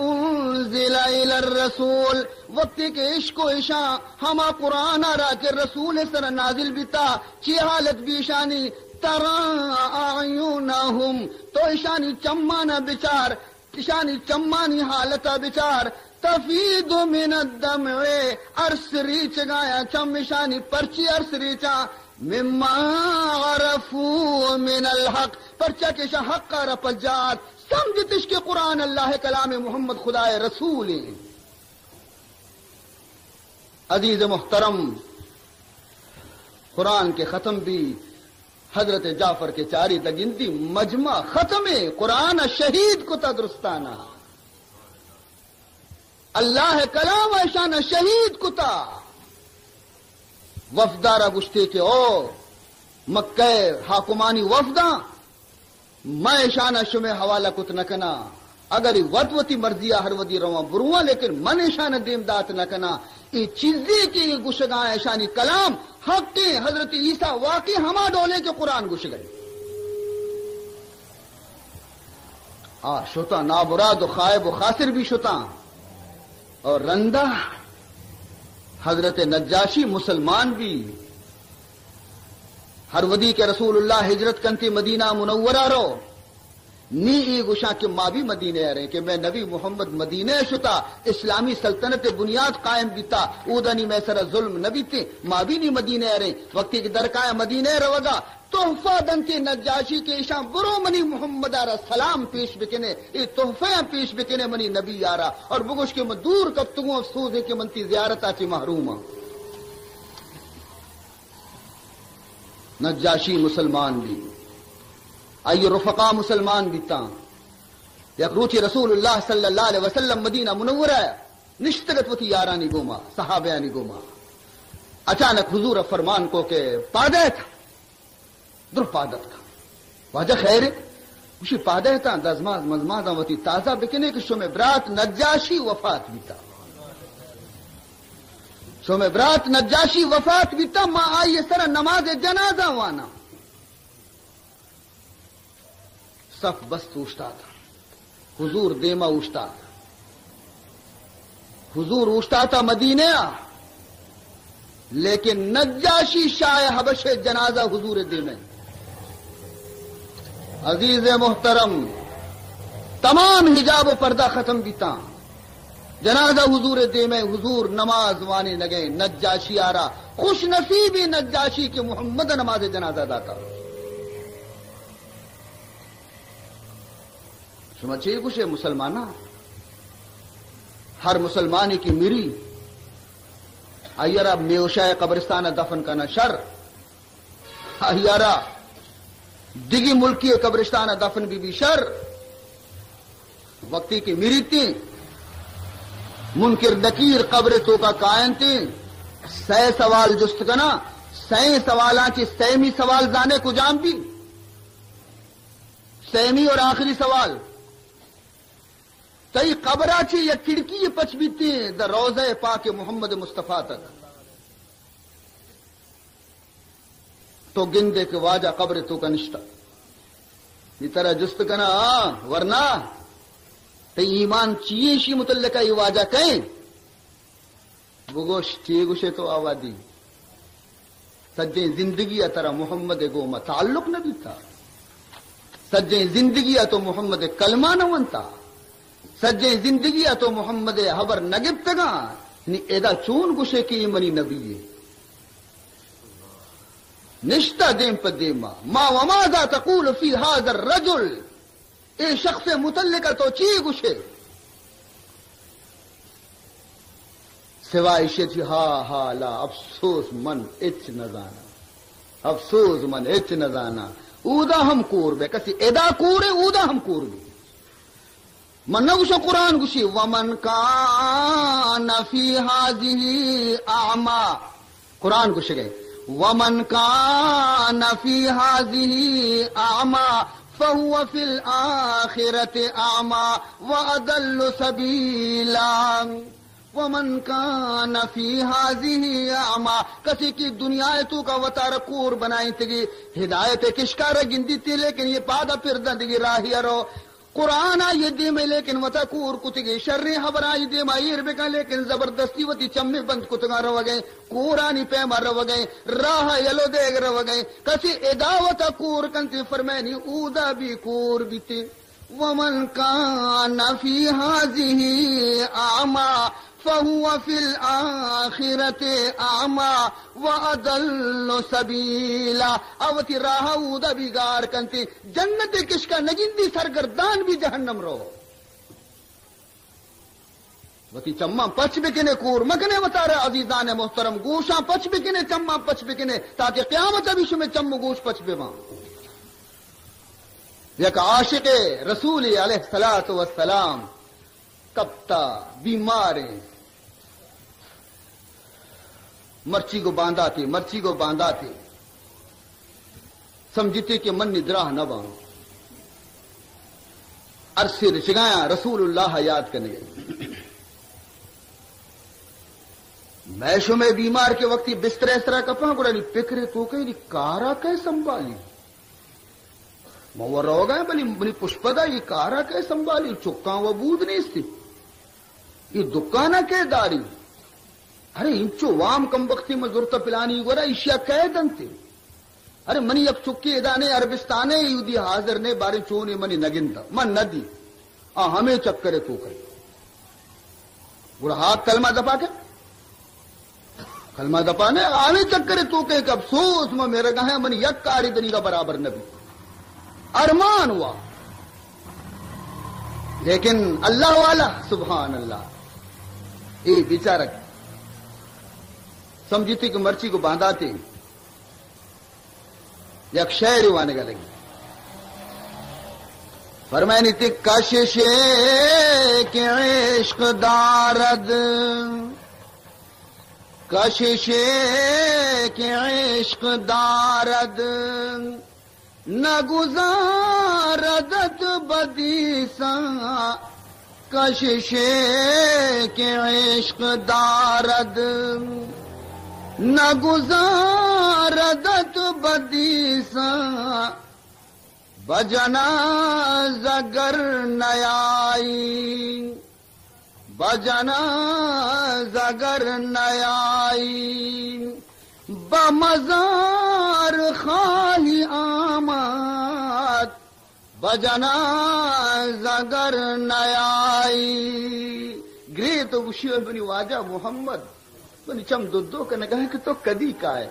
[SPEAKER 1] انزل الى الرسول وقتی کے عشق و عشاء ہما قرآن را کے رسول سر نازل بیتا چی حالت بیشانی ترى اعینہم تو اشانی چمانا بچار اشانی چمانی حالتا بچار تفید من الدمع ارس ریچ گایا چم اشانی پرچی ارس ریچا مما عرفوا من الحق پرچا کے حق کا رپجات سمجھتش کے قرآن اللہ کلام محمد خدا رسول. عزیز محترم قرآن کے ختم بھی حضرت جعفر کے چاری تگنتی مجمع ختم قرآن شہید کو تدرستانہ اللہ کلام شان شہید کتا وفدارہ گشتے کے او مکہ حاکمانی وفداں میں شانہ شمع حوالہ کت نکنا اگر وطوتی مرضیہ ہر ودی رواں برواں لیکن من شانہ دیم دات نکنا یہ چیزیں کی گشگاں ایشانی کلام حق کے حضرت عیسیٰ واقعی ہما ڈولے کے قرآن گش گئے شتا نابراد و خائب و خاسر بھی شتا اور رندہ حضرت نجاشی مسلمان بھی ہر ودی کے رسول اللہ ہجرت کنتی مدینہ منورہ رو نی ای گشا کہ ماں بھی مدینے رہے کہ میں نبی محمد مدینے شتا اسلامی سلطنت بنیاد قائم بیتا اودنی میں سر ظلم نبی تے ماں بھی نہیں مدینے رہے وقتی کی درکائے مدینے روگا تحفہ دنتی نجاشی کے اشاں برو منی محمد آرہ سلام پیش بکنے یہ تحفہ پیش بکنے منی نبی آرہ اور بگوش کے مدور کفتگوں افسوس ہے کہ منتی زیارت آتی محروم نجاشی مسلمان بھی آئیے رفقا مسلمان بھی تا یک روچی رسول اللہ صلی اللہ علیہ وسلم مدینہ منورہ نشتگت وتی یارانی گوما صحابیانی گوما اچانک حضور فرمان کو کہ پادے تھا در پادت کا واجہ خیر اسی پادے تھا دزماز مزمازہ وتی تازہ بکنے کہ شم برات نجاشی وفات بیتا شم برات نجاشی وفات بیتا ما آئیے سر نماز جنازہ وانا صف بست اوشتا تھا حضور دیما اوشتا تھا حضور اوشتا تھا مدینہ لیکن نجاشی شاہ حبش جنازہ حضور دیمے عزیز محترم تمام حجاب و پردہ ختم بیتا جنازہ حضور دے میں حضور نماز وانے لگے نجاشی آرا خوش نصیبی نجاشی کے محمد نماز جنازہ داتا سمجھے کچھ مسلمانہ ہر مسلمانی کی میری ایرا میوشائے قبرستان دفن کا نشر ایرا دگی ملکی قبرستان دفن بھی شر وقتی کی میری تھی منکر نکیر قبر تو کا کائن تھی سی سوال جست کنا سی سوالاں کی سیمی سوال جانے کو جان بھی سیمی اور آخری سوال تئی قبرہ چی یا کھڑکی پچ بیتی دا روضہ پاک محمد مصطفیٰ تک تو گندے کے واجہ قبر تو کا نشتہ یہ طرح جست کنا ورنہ تی ایمان چیئے شی متعلقہ یہ واجہ کہیں وہ گوش چیئے گوشے تو آوادی سجیں زندگی ترہ محمد گو ما تعلق نہ بھی تھا سجیں زندگی تو محمد کلمہ نہ ونتا سجیں زندگی تو محمد حبر نگب تگا یعنی ایدہ چون گوشے کی منی نبی ہے نشتہ دیم پا دیما ما وماذا تقول فی هذا الرجل اے شخص متعلقہ تو چی گوشے سوائے شیچ ہا لا افسوس من اچ نزانا افسوس من اچ نزانا اودا ہم کور بے کسی ایدہ کور ہے اودا ہم کور بے من نگوشا قرآن گوشی ومن کان فی هذه اعما قرآن گوشے گئے ومن کان فی هذه اعما فهو فی الآخرة اعما واضل سبیلا ومن کان فی هذه اعما کسی کی دنیا تو کا وطار کور بنائی تھی ہدایت کشکار گندی تھی لیکن یہ پادا پھر دندگی راہی رو قرآن آئی دی میں لیکن وطا کور کتگی شر حبر آئی دی میں ایر بکا لیکن زبردستی وطی چمی بند کتگا رو گئے قرآنی پیما رو گئے راہ یلو دیگ رو گئے کسی اداوتا کور کنتی فرمینی اودا بھی کور بھی تی ومن کان فی هذه اعما فهو فی الآخرة اعما واضل سبیلا اوتی راہ اودا بھی گار کنتی جنت کش کا نگندی سرگردان بھی جہنم رو وتی چمہ پچ بکنے کور مکنے وطارے عزیزان محترم گوشاں پچ بکنے چمہ پچ بکنے تاکہ قیامت ابھی شمیں چم گوش پچ بے ماں یک عاشق رسول علیہ الصلوۃ والسلام کبتا بیماریں مرچی کو باندھا تھی سمجھتے کہ من ندراہ نہ بان عرصے رچگایا رسول اللہ یاد کرنے گئے میشو میں بیمار کے وقت بستر اس طرح کپاں کو رہی پکرے تو کہیں کارا کہ سنبھالی مور رو گئے بلی پشپدا یہ کارا کہ سنبھالی چکاں و بود نہیں اس تھی یہ دکانہ کے داری ارے انچو وام کم وقتی میں ضرورت پلانی گورا اشیاء قیدن تھی ارے منی اب چکی ادانے عربستانے یودی حاضر نے بارے چونے منی نگن تھا من ندی ہمیں چکرے تو کرے گورا ہاتھ کلمہ دپا کے کلمہ دپانے ہمیں چکرے تو کہ افسوس میں میرے گاہ منی یک کاری دنی کا برابر نبی ارمان ہوا لیکن اللہ والا سبحان اللہ یہ بیچارہ سمجھتی کہ مرچی کو باندھاتے یک شعر وانے کا لگی فرمائنی تھی کشش کے عشق دارد کشش کے عشق دارد نہ گزاردت بدیسا کشش کے عشق دارد نہ گزاردت بدیسا بجنا زگر نیائی بجنا زگر نیائی بمزار خواہی آمد بجنا زگر نیائی گریت تو گوشی بنی واجہ محمد بنی چم دو کا نگاہ کہ تو کدی کا ہے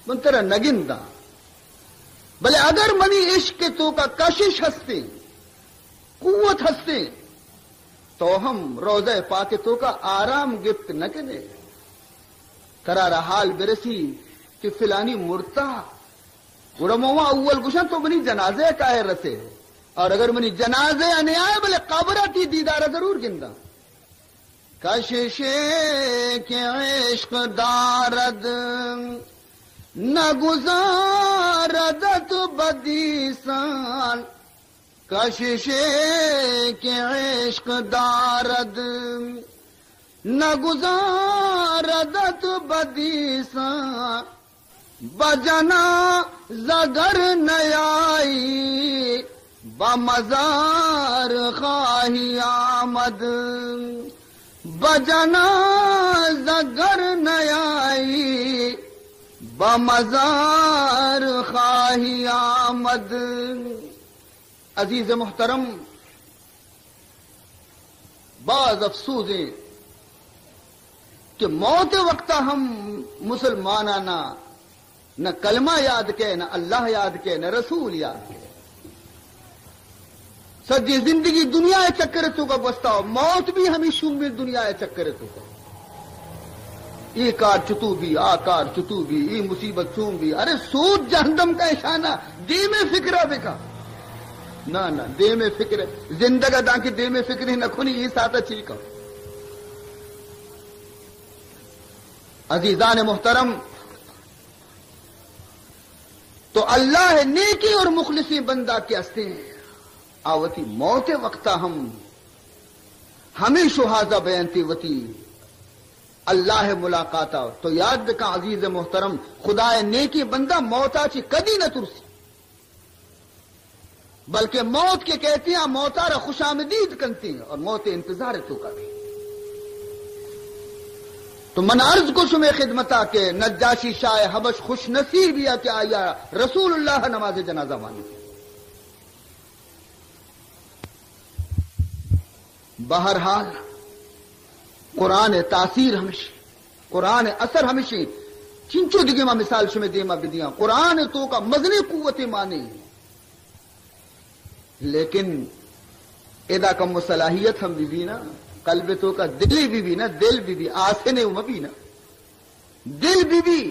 [SPEAKER 1] من ترا نگن دا بلے اگر منی عشق کے تو کا کشش ہستے قوت ہستے تو ہم روزہ پاک تو کا آرام گفت نہ کرے کرارا حال برسی کہ فلانی مرتا گرموا اول گشن تو منی جنازے کا ہے رسے اور اگر منی جنازے آنے آئے بلے قبرہ تی دیدارہ ضرور گندا کشش کے عشق دارد نہ گزاردت بدی سال کشش کے عشق دارد نہ گزاردت بدی سال بجنا زگر نیائی بمزار خواہی آمد بجنا زگر نیائی بمزار خواہی آمد. عزیز محترم، بعض افسوس ہے کہ موت وقت ہم مسلمانانا نہ کلمہ یاد کے، نہ اللہ یاد کے، نہ رسول یاد کے. سجی زندگی دنیا چکر تو کا بستا ہو، موت بھی ہمیں شومی دنیا چکر تو کا. ای کار چتو بھی، آ کار چتو بھی، ای مصیبت چوم بھی. ارے سود جہنم کا اشانہ دے میں فکرہ بکا نہ دے میں فکر زندگی دان کی دے میں فکر ہی نہ کھنی یہ ساتھ اچھی کا. عزیزان محترم، تو اللہ نیکی اور مخلصی بندہ کے ہستے ہیں آوتی موت وقتا ہمیں شہازہ بیانتی وتی اللہ ملاقاتا. تو یاد بکا عزیز محترم، خدا نیکی بندہ موتا چی کدی نہ ترسی، بلکہ موت کے کہتے ہیں موتارا خوش آمدید کنتی ہیں اور موت انتظار تو کا بھی. تو من عرض کو شمع خدمتا کے نجاشی شاہ حبش خوش نصیب یا کہ آیا رسول اللہ نماز جنازہ مانی. بہرحال قرآن تاثیر ہمیشہ، قرآن اثر ہمیشہ چنچو دگے ماں مثال شمع دیما بدیاں. قرآن تو کا مزنی قوت مانے، لیکن ادا کم صلاحیت ہم بھی نا قلب تو کا دل بھی نا، دل بھی آسنے بھی نا دل بھی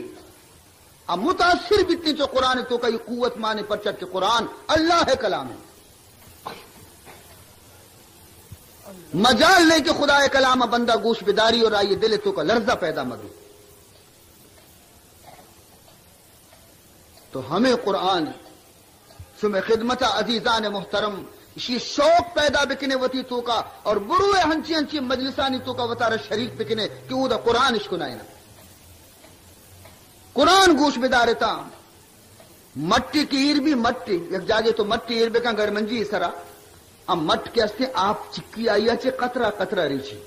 [SPEAKER 1] اب متاثر بھی اتنی جو قرآن تو کا یہ قوت مانے پر چڑھ کے قرآن اللہ ہے، کلام ہے. مجال لے کے خدا کلام بندہ گوش بداری اور آئیے دل تو کا لرزہ پیدا مدو. تو ہمیں قرآن شمع خدمت عزیزان محترم اسی شوق پیدا بکنے وتی تو کا اور بروئے ہنچی ہنچی مجلسانی تو کا وطارہ شریک بکنے کہ وہ دا قرآن اشکو نائنا قرآن گوش بدارتا. مٹی کی ایر بھی مٹی یک جاگے تو مٹی ایر بکا گرمنجی سرا اب مٹ کے ہستے آپ چکی آئی اچھے قطرہ قطرہ ریچی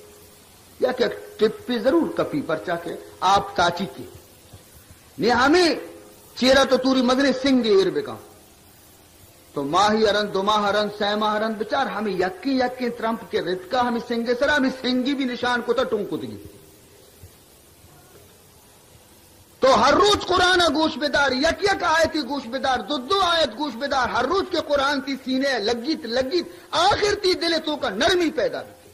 [SPEAKER 1] یا کہ ٹپ پہ ضرور کپی پر چاہ کے آپ تاچی کی نہیں ہمیں چیرہ تو توری مدنے سنگے ایر بکا تو ماہی ارن دو ماہ ارن سہ ماہ ارن بچار ہمیں یکی ترمپ کے رتکا ہمیں سنگے سرا ہمیں سنگی بھی نشان کو تا ٹونکتگی. تو ہر روز قرآن گوش بدار یک آیتی گوش بدار دو آیت گوش بدار ہر روز کے قرآن تی سینے لگیت آخر تی دل تو کا نرمی پیدا ہوتی.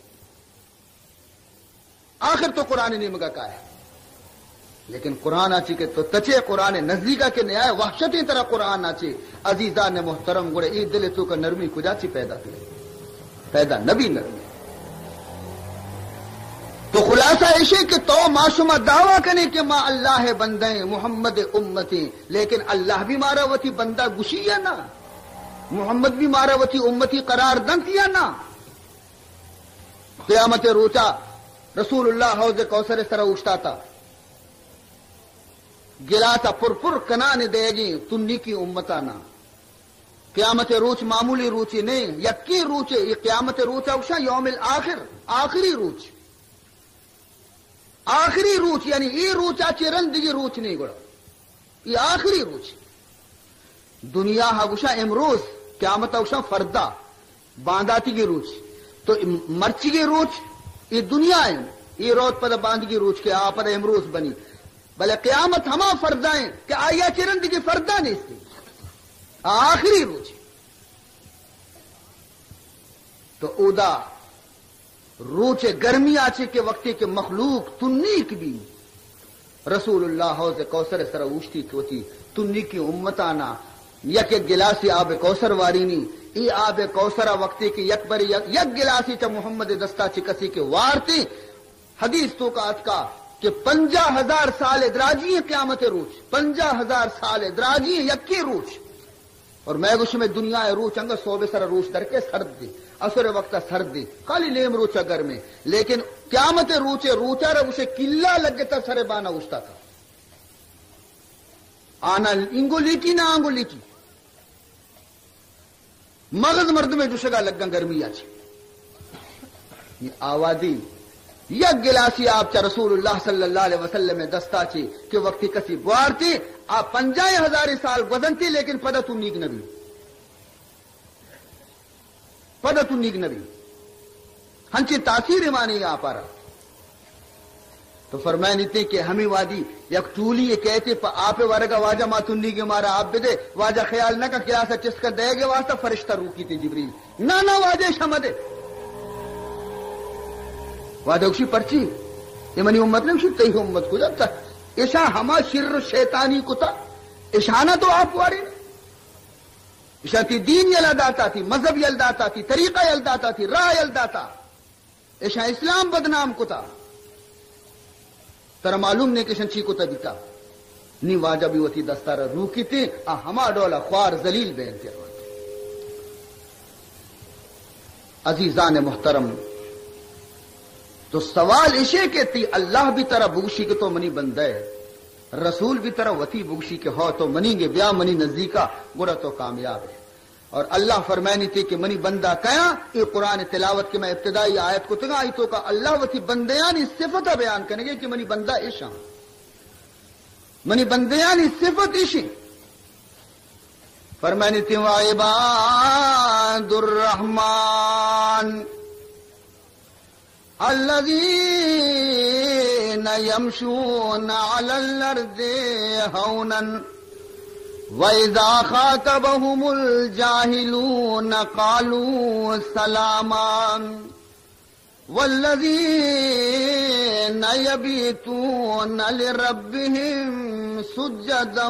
[SPEAKER 1] آخر تو قرآن نیمگا کا ہے، لیکن قرآن آچی کے تو تچے قرآن نزدیکا کے نیا وحشتی طرح قرآن آچی. عزیزان محترم گوڑے ای دل تو کا نرمی کجاچی پیدا نبی نرمی. تو خلاصہ ایشے کہ تو معصومہ دعویٰ کرنے کہ ماں اللہ بندیں محمد امتی، لیکن اللہ بھی مارا وتی بندہ گشی یا نا، محمد بھی مارا وتی امتی قرار دنت یا نا. قیامت روچا رسول اللہ حوض کوثر سرا اٹھتا تھا گلاتا پر کنان دے گی تنی کی امتانا. قیامت روچ معمولی روچی نہیں، یکی روچے یہ قیامت روچا اکشا یوم الاخر آخری روچ یعنی یہ روچا چرن دیگی روچ نہیں گڑا، یہ آخری روچ. دنیا ہاگوشا امروز قیامت اوشا فردا بانداتی کی روچ، تو مرچی کی روچ یہ دنیا ہے یہ روت پد باندگی روچ کے آپ امروز بنی بلے قیامت ہما فردائیں کہ آیا چرند کی فردہ نہیں اس کی آخری روچ تو اودا روچ گرمی آچے کے وقتی کے مخلوق تنیک بھی رسول اللہ حوض کوثر سر اوشتی کوتی تنی کی امتانا یک گلاسی آب کوثر وارینی ای آب کوثر وقتی کی یک بری یک گلاسی چا محمد دستا چی کسی کے وارتی حدیث تو کا اتکا کہ 50,000 سال ادراجی ہیں قیامت روچ 50,000 سال دراجی ہیں یکی روچ اور میں گوش میں دنیا روچ انگا صوبے سر روچ در کے سرد دی اثر وقت سرد دی خالی لیم روچ اگر میں لیکن قیامت روچے روچا رہا اسے کلا لگتا سر بانا اچھتا تھا آنا انگو لیٹی نہ آنگو لیٹی مغز مرد میں جوشگا لگا گرمی آچی یہ آوازی یک گلاسی آپ چا رسول اللہ صلی اللہ علیہ وسلم میں دستا چی کہ وقتی کسی بوارتی آپ 50,000 سال گزنتی لیکن پدہ تو نیک نبی پدہ تو نیک نبی ہنچی تاثیر مانی آپ آ رہا تو فرمائے نیتے کہ ہمیں وادی یک ٹولی یہ کہتے آپ ورگا واجہ ما تنی کے مارا آپ بدے واجہ خیال نہ کا کلاسہ چس کر دے گے واسطہ فرشتہ روکی تھی جبریل نہ واجہ شمدے واجہ اکشی پرچی یہ منی امت نے اکشی تیہ امت کو جب تک ایشا ہما شر شیطانی کتا ایشانہ تو آپ واری ایشا تی دین یلداتا تھی مذہب یلداتا تھی طریقہ یلداتا تھی راہ یلداتا ایشا اسلام بدنام کتا ترہ معلوم نے کہ شنچی کو تبیتا نی واجہ بھی ہوتی دستار روکی تھی ہما ڈولا خوار ذلیل بین تھی عزیزان محترم تو سوال اسے کہ تی اللہ بھی طرح بگشی کے تو منی بندے رسول بھی طرح وتی بگشی کے ہو تو منی گے بیا منی نزدیکا برا تو کامیاب ہے اور اللہ فرمائنی تھی کہ منی بندہ کیا یہ قرآن تلاوت کے میں ابتدائی آیت کو تگا آیتوں کا اللہ وتی بندیانی صفت بیان کریں گے کہ منی بندہ عشاں منی بندیانی صفت عشی فرمائنی تھی وعباد الرحمن الذين يمشون على الأرض هونا وَإِذَا خَاطَبَهُمُ الْجَاهِلُونَ قَالُوا سَلَامًا وَالَّذِينَ يَبِيتُونَ لِرَبِّهِمْ سُجَّدًا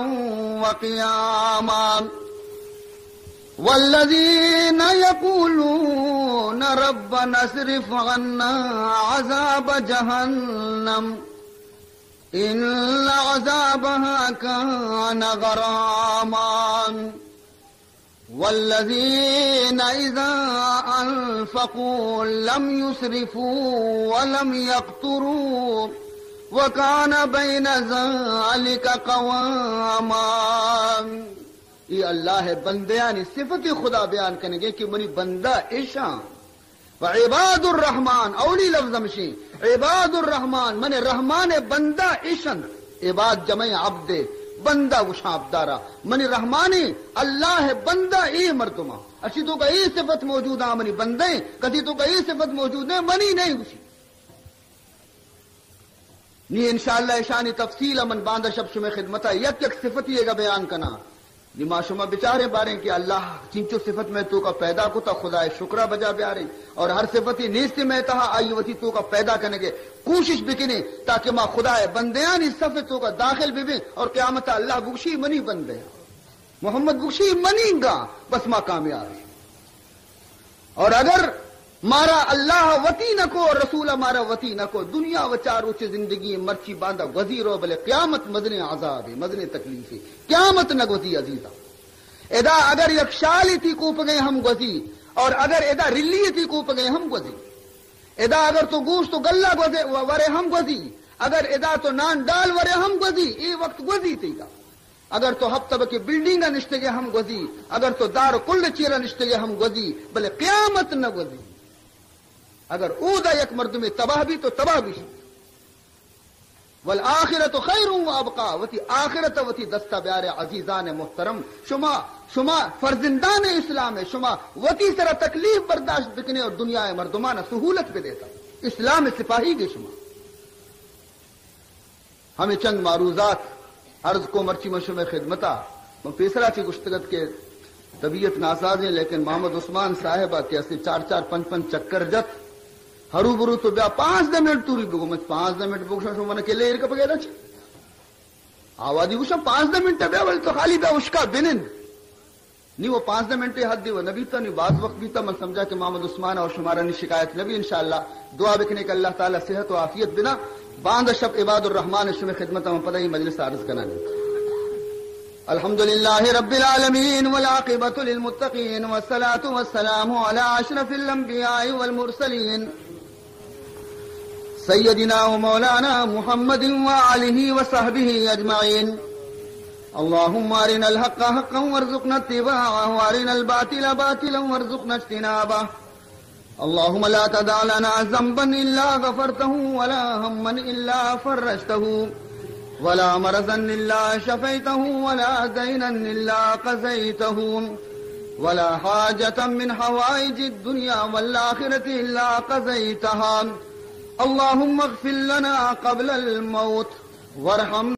[SPEAKER 1] وَقِيَامًا والذين يقولون ربنا اصرف عنا عذاب جهنم إن عذابها كان غراما والذين إذا أنفقوا لم يسرفوا ولم يقتروا وكان بين ذلك قواما یہ اللہ بندیانی صفت خدا بیان کریں گے کہ منی بندہ عشاں وعباد الرحمن اولی لفظ مشی عباد الرحمن من رحمان بندہ عشن عباد جمع عبد بندہ وشاں عبدارا منی رحمانی اللہ بندہ ای مردمہ اچھی تو کا ای صفت موجود ہے منی بندے کدی تو کا ای صفت موجود ہے منی نہیں اسی نی انشاءاللہ اشانی تفصیل من باندہ شب شمع خدمتہ یک یک صفت یہ گا بیان کنا نما شما بچارے بارے کہ اللہ چنچو صفت میں تو کا پیدا کو تا خدا شکرہ بجا بیارے اور ہر صفتی نیستی میں تہا آئی وتی تو کا پیدا کرنے کے کوشش بکنے تاکہ ما خدا بندیان اس صفت تو کا داخل بھی اور قیامت اللہ بخشی منی بندے محمد بخشی منی گا بس ما کامیاب ہے اور اگر مارا اللہ وتی نہ کو اور رسول مارا وتی نہ کو دنیا و چارو چ زندگی مرچی باندھا وزیر ہو بلے قیامت مدن عذاب ہے مدن تکلیف ہے قیامت نہ گزی عزیزہ ادا اگر یک شالی تھی کوپ گئے ہم گزی اور اگر ادا رلی تھی کوپ گئے ہم گزی ادا اگر تو گوشت تو گلہ گزے ورے ہم گزی اگر ادا تو نان ڈال ورے ہم گزی یہ وقت گزی تھی گا اگر تو ہفتہ کی بلڈنگ نشتے گے ہم گزی اگر تو دار کل چیرہ نشتے گے ہم گزی بلے قیامت نہ گزی اگر اودا یک مرد میں تباہ بھی تو تباہ بھی والآخرت خیر و ابقا وتی آخرت وتی دستہ بیار عزیزان محترم شما فرزندان اسلام ہے شما وتی سرا تکلیف برداشت بکنے اور دنیا مردمانہ سہولت پہ دیتا اسلام سپاہی کے شما ہمیں چند معروضات عرض کو مرچی مشم خدمتا میں پیسرا کی گشتگت کے طبیعت ناساز ہیں لیکن محمد عثمان صاحبہ کے اسی 4-4-5 چکر جت ہرو برو تو بیا 5 منٹ توری بگو مچ 5 منٹ بگو شو من کے لے کا پگیلا چ آوادی وشم 5 منٹ بیا ول تو خالی بیا اشکا بنن نہیں وہ 5 منٹ حد دی وہ نبی تو نہیں بعض وقت بھی تو میں سمجھا کہ محمد عثمان اور شمارہ نہیں شکایت نبی انشاءاللہ دعا بکنے کہ اللہ تعالی صحت و عافیت بنا باندھ شب عباد الرحمن شم خدمت میں پتہ ہی مجلس عرض کرنا نہیں الحمدللہ رب العالمین والعاقبۃ للمتقین والصلاة والسلام علی اشرف الانبیاء والمرسلین سیدنا و مولانا محمد وآلہ وصحبہ اجمعین اللهم ارنا الحق حقا وارزقنا اتباعه وارنا الباطل باطلا وارزقنا اجتنابه اللهم لا تدع لنا ذنبا الا غفرته ولا هما الا فرجته ولا مرضا الا شفيته ولا دينا الا قضيته ولا حاجة من حوائج الدنيا والآخرة الا قضيتها اللهم اغفر لنا قبل الموت وارحمنا